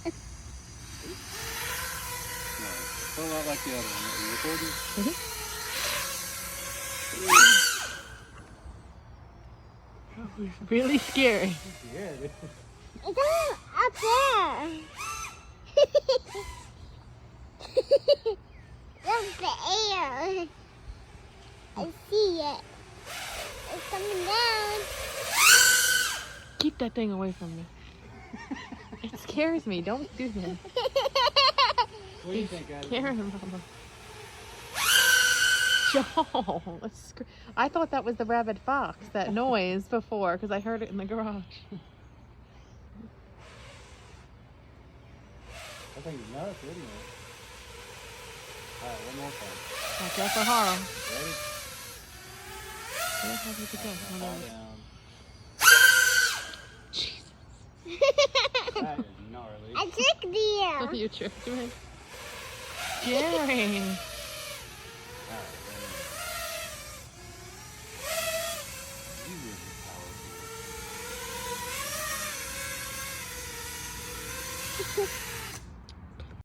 No, it's a lot like the other one. Are you recording? That was really scary. Yeah, it is. It's all up there. Look, the air. I see it. It's coming down. Keep that thing away from me. It scares me. Don't do that. What do you think, Adam? Karen, Mama. Joel, I thought that was the rabid fox, that noise before, because I heard it in the garage. I think it's nuts, isn't it? Alright, one more time. Watch out for Harl. Ready? Yeah, how did it go? Fall down. Jesus. That is gnarly. I took the air. You tricked me. Scary. Alright, ready. You really powerful.